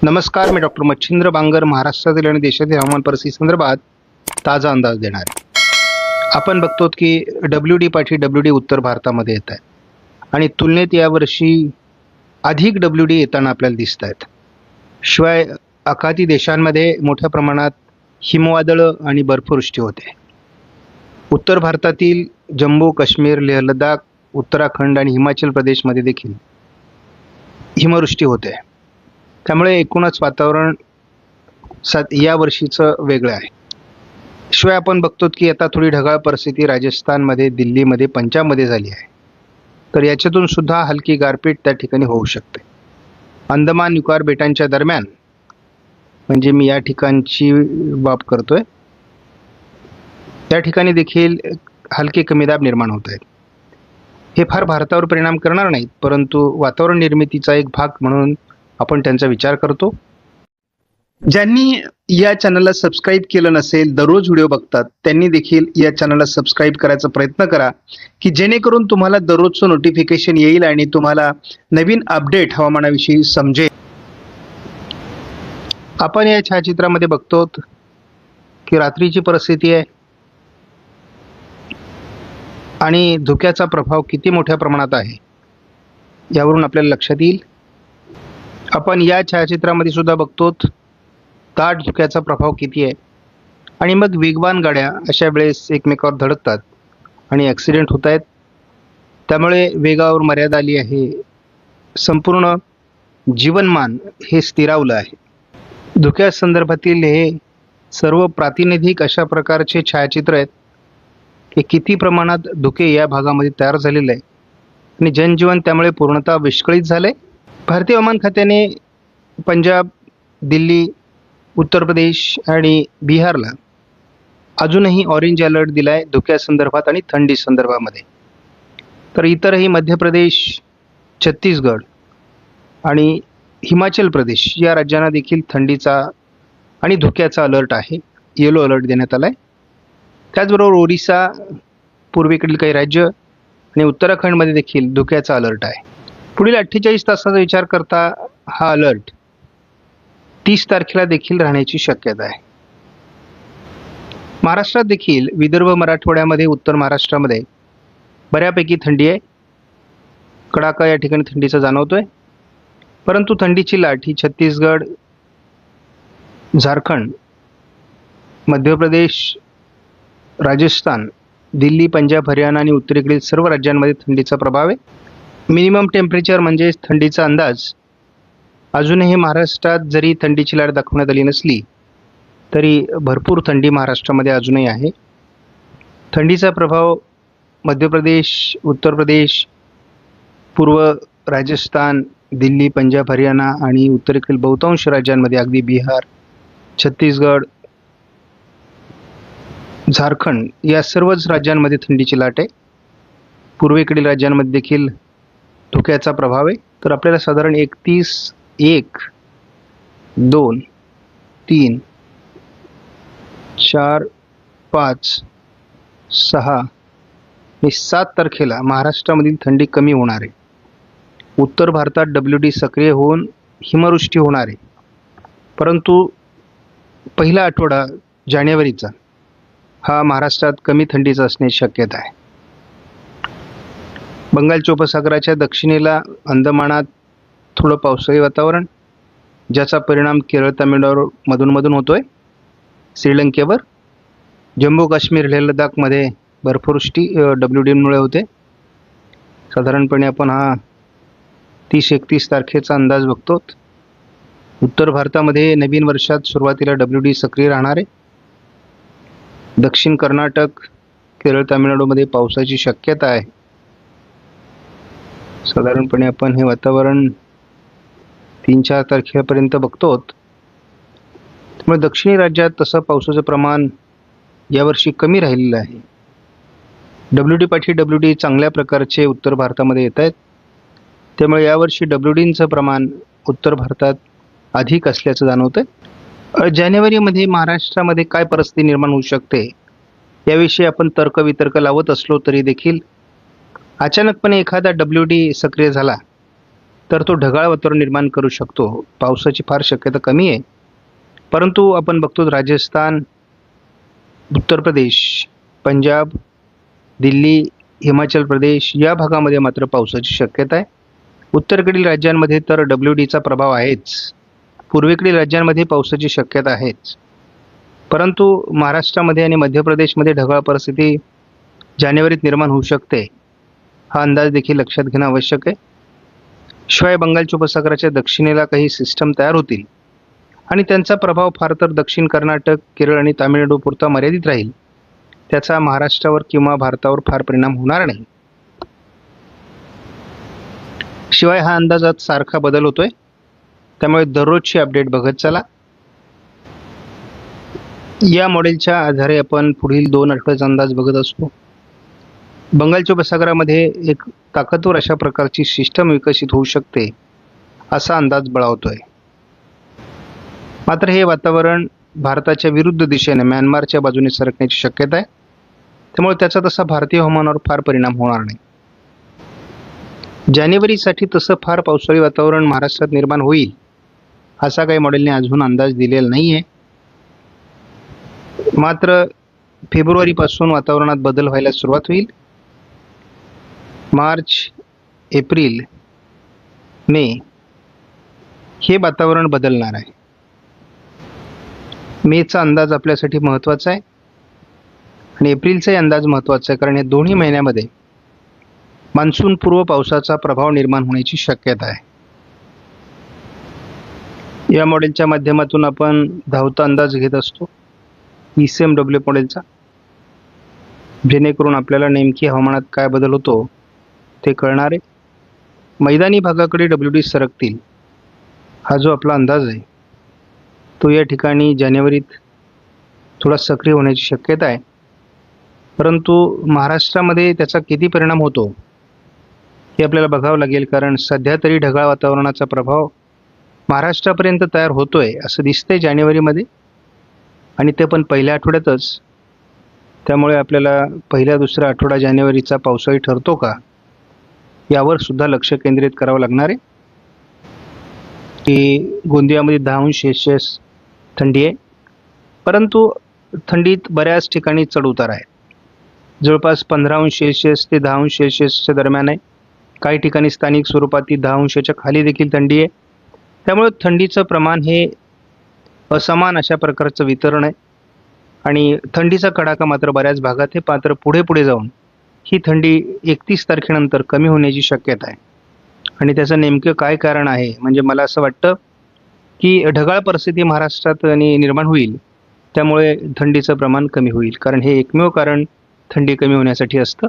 नमस्कार, मी डॉक्टर मच्छिंद्र बांगर महाराष्ट्रातील आणि देशातील हवामान परिस्थिती संदर्भात ताजा अंदाज देणार आहे. आपण बघतो की WD पाठी WD उत्तर भारतामध्ये येत आहेत आणि तुलनेत यावर्षी अधिक WD येताना आपल्याला दिसत आहेत. शिवाय आखाती देशांमध्ये मोठ्या प्रमाणात हिमवादळं आणि बर्फवृष्टी होते. उत्तर भारतातील जम्मू काश्मीर, लेह लडाख, उत्तराखंड आणि हिमाचल प्रदेशमध्ये देखील हिमवृष्टी होते. त्यामुळे एकूणच वातावरण या वर्षीचं वेगळं आहे. शिवाय आपण बघतो की आता थोडी ढगाळ परिस्थिती राजस्थानमध्ये, दिल्लीमध्ये, पंजाबमध्ये झाली आहे. तर याच्यातून सुद्धा हलकी गारपीट त्या ठिकाणी होऊ शकते. अंदमान निकोबार बेटांच्या दरम्यान, म्हणजे मी या ठिकाणची बाब करतोय, त्या ठिकाणी देखील हलके कमी दाब निर्माण होत आहेत. हे फार भारतावर परिणाम करणार नाहीत, परंतु वातावरण निर्मितीचा एक भाग म्हणून आपण त्यांचा विचार करतो. ज्यांनी या चॅनलला सबस्क्राईब केलं नसेल, दररोज व्हिडिओ बघतात, त्यांनी देखील या चॅनलला सबस्क्राईब करायचा प्रयत्न करा, की जेणेकरून तुम्हाला दररोजचं नोटिफिकेशन येईल आणि तुम्हाला नवीन अपडेट हवामानाविषयी समजेल. आपण या छायाचित्रामध्ये बघतो की रात्रीची परिस्थिती आहे आणि धुक्याचा प्रभाव किती मोठ्या प्रमाणात आहे यावरून आपल्याला लक्षात येईल. आपण या छायाचित्रामध्ये सुद्धा बघतो दाट धुक्याचा प्रभाव किती आहे आणि मग वेगवान गाड्या अशा वेळेस एकमेकावर धडकतात आणि ॲक्सिडेंट होत आहेत. त्यामुळे वेगावर मर्यादा आली आहे. संपूर्ण जीवनमान हे स्थिरावलं आहे. धुक्या संदर्भातील हे सर्व प्रातिनिधिक अशा प्रकारचे छायाचित्र आहेत की किती प्रमाणात धुके या भागामध्ये तयार झालेले आहे आणि जनजीवन त्यामुळे पूर्णतः विस्कळीत झाले. भारतीय हवामान खात्याने पंजाब, दिल्ली, उत्तर प्रदेश आणि बिहारला अजूनही ऑरेंज अलर्ट दिला आहे धुक्यासंदर्भात आणि थंडी संदर्भामध्ये. तर इतरही मध्य प्रदेश, छत्तीसगड आणि हिमाचल प्रदेश या राज्यांना देखील थंडीचा आणि धुक्याचा अलर्ट आहे, येलो अलर्ट देण्यात आला आहे. त्याचबरोबर ओरिसा, पूर्वेकडील काही राज्य आणि उत्तराखंडमध्ये देखील धुक्याचा अलर्ट आहे. पुढील 48 तासाचा विचार करता हा अलर्ट 30 तारखेला देखील राहण्याची शक्यता आहे. महाराष्ट्रात देखील विदर्भ, मराठवाड्यामध्ये, उत्तर महाराष्ट्रामध्ये बऱ्यापैकी थंडी आहे. कडाका या ठिकाणी थंडीचा जाणवतोय. परंतु थंडीची लाट ही छत्तीसगड, झारखंड, मध्य प्रदेश, राजस्थान, दिल्ली, पंजाब, हरियाणा आणि उत्तरेकडील सर्व राज्यांमध्ये थंडीचा प्रभाव आहे. मिनिमम टेम्परेचर म्हणजे थंडीचा अंदाज अजूनही महाराष्ट्रात जरी थंडीची लाट दाखवण्यात आली नसली तरी भरपूर थंडी महाराष्ट्रामध्ये अजूनही आहे. थंडीचा प्रभाव मध्य प्रदेश, उत्तर प्रदेश, पूर्व राजस्थान, दिल्ली, पंजाब, हरियाणा आणि उत्तरेकडील बहुतांश राज्यांमध्ये, अगदी बिहार, छत्तीसगड, झारखंड या सर्वच राज्यांमध्ये थंडीची लाट आहे. पूर्वेकडील राज्यांमध्ये देखील धुक्याचा प्रभाव आहे. तर आपल्याला साधारण 31, 1, 2, 3, 4, 5, 6 आणि 7 तारखेला महाराष्ट्रामधील थंडी कमी होणार आहे. उत्तर भारतात WD सक्रिय होऊन हिमवृष्टी होणार आहे. परंतु पहिला आठवडा जानेवारीचा हा महाराष्ट्रात कमी थंडीचा असण्याची शक्यता आहे. बंगालच्या उपसागराच्या दक्षिणेला अंदमानात थोडं पावसाळी वातावरण, ज्याचा परिणाम केरळ, तामिळनाडू मधून होतोय. श्रीलंकेवर, जम्मू काश्मीर, लेह लडाखमध्ये बर्फवृष्टी WD मुळे होते. साधारणपणे आपण हा 30-31 तारखेचा अंदाज बघतो. उत्तर भारतामध्ये नवीन वर्षात सुरुवातीला WD सक्रिय राहणार आहे. दक्षिण कर्नाटक, केरळ, तामिळनाडूमध्ये पावसाची शक्यता आहे. साधारणपणे आपण हे वातावरण 3-4 तारखेपर्यंत बघतो. त्यामुळे दक्षिणी राज्यात तसं पावसाचं प्रमाण यावर्षी कमी राहिलेलं आहे. WD पाठी WD चांगल्या प्रकारचे उत्तर भारतामध्ये येत आहेत. त्यामुळे यावर्षी WDचं प्रमाण उत्तर भारतात अधिक असल्याचं जाणवतंय. जानेवारीमध्ये महाराष्ट्रामध्ये काय परिस्थिती निर्माण होऊ शकते याविषयी आपण तर्कवितर्क लावत असलो तरी देखील अचानकपणे एखादा WD सक्रिय झाला तर तो ढगाळ वातावरण निर्माण करू शकतो. पावसाची फार शक्यता कमी आहे, परंतु आपण बघतो राजस्थान, उत्तर प्रदेश, पंजाब, दिल्ली, हिमाचल प्रदेश या भागामध्ये मात्र पावसाची शक्यता आहे. उत्तरेकडील राज्यांमध्ये तर WDचा प्रभाव आहेच. पूर्वेकडील राज्यांमध्ये पावसाची शक्यता आहेच, परंतु महाराष्ट्रामध्ये आणि मध्य प्रदेशमध्ये ढगाळ परिस्थिती जानेवारीत निर्माण होऊ शकते. हा अंदाज देखील लक्षात घेणं आवश्यक आहे. शिवाय बंगालच्या उपसागराच्या दक्षिणेला काही सिस्टम तयार होतील आणि त्यांचा प्रभाव फार तर दक्षिण कर्नाटक, केरळ आणि तामिळनाडू पुरता मर्यादित राहील. त्याचा महाराष्ट्रावर किंवा भारतावर फार परिणाम होणार नाही. शिवाय हा अंदाजात सारखा बदल होतोय, त्यामुळे दररोजची अपडेट बघत चला. या मॉडेलच्या आधारे आपण पुढील 2 आठवड्याचा अंदाज बघत असतो. बंगालच्या उपसागरामध्ये एक ताकदवर अशा प्रकारची सिस्टम विकसित होऊ शकते असा अंदाज बळावतोय. मात्र हे वातावरण भारताच्या विरुद्ध दिशेने म्यानमारच्या बाजूने सरकण्याची शक्यता आहे, त्यामुळे त्याचा तसा भारतीय हवामानावर फार परिणाम होणार नाही. जानेवारीसाठी तसं फार पावसाळी वातावरण महाराष्ट्रात निर्माण होईल असा काही मॉडेलने अजून अंदाज दिलेला नाही आहे. मात्र फेब्रुवारीपासून वातावरणात बदल व्हायला सुरुवात होईल. मार्च, एप्रिल, मे हे वातावरण बदलणार आहे. मेचा अंदाज आपल्यासाठी महत्त्वाचा आहे आणि एप्रिलचाही अंदाज महत्त्वाचा आहे, कारण या दोन्ही महिन्यामध्ये मान्सून पूर्व पावसाचा प्रभाव निर्माण होण्याची शक्यता आहे. या मॉडेलच्या माध्यमातून आपण धावता अंदाज घेत असतो ECMW मॉडेलचा, जेणेकरून आपल्याला नेमकी हवामानात काय बदल होतो ते कळणार आहे. मैदानी भागाकडे WD सरकतील हा जो आपला अंदाज आहे तो या ठिकाणी जानेवारीत थोडा सक्रिय होण्याची शक्यता आहे, परंतु महाराष्ट्रामध्ये त्याचा किती परिणाम होतो हे आपल्याला बघावं लागेल. कारण सध्या तरी ढगाळ वातावरणाचा प्रभाव महाराष्ट्रापर्यंत तयार होतोय असं दिसतंय जानेवारीमध्ये, आणि ते पण पहिल्या आठवड्यातच. त्यामुळे आपल्याला पहिल्या दुसरा आठवडा जानेवारीचा पावसाळी ठरतो का यावर सुद्धा लक्ष केंद्रित करावं लागणार आहे. की गोंदियामध्ये 10° थंडी आहे, परंतु थंडीत बऱ्याच ठिकाणी चढउतार आहे. जवळपास 15° ते 10° दरम्यान आहे. काही ठिकाणी स्थानिक स्वरूपात ती 10°च्या खाली देखील थंडी आहे. त्यामुळे थंडीचं प्रमाण हे असमान अशा प्रकारचं वितरण आहे आणि थंडीचा कडाका मात्र बऱ्याच भागात आहे. मात्र पुढे जाऊन ही थंडी 31 तारखेनंतर कमी होण्याची शक्यता आहे. आणि त्याचं नेमकं काय कारण आहे, म्हणजे मला असं वाटतं की ढगाळ परिस्थिती महाराष्ट्रात निर्माण होईल, त्यामुळे थंडीचं प्रमाण कमी होईल. कारण हे एकमेव कारण थंडी कमी होण्यासाठी असतं.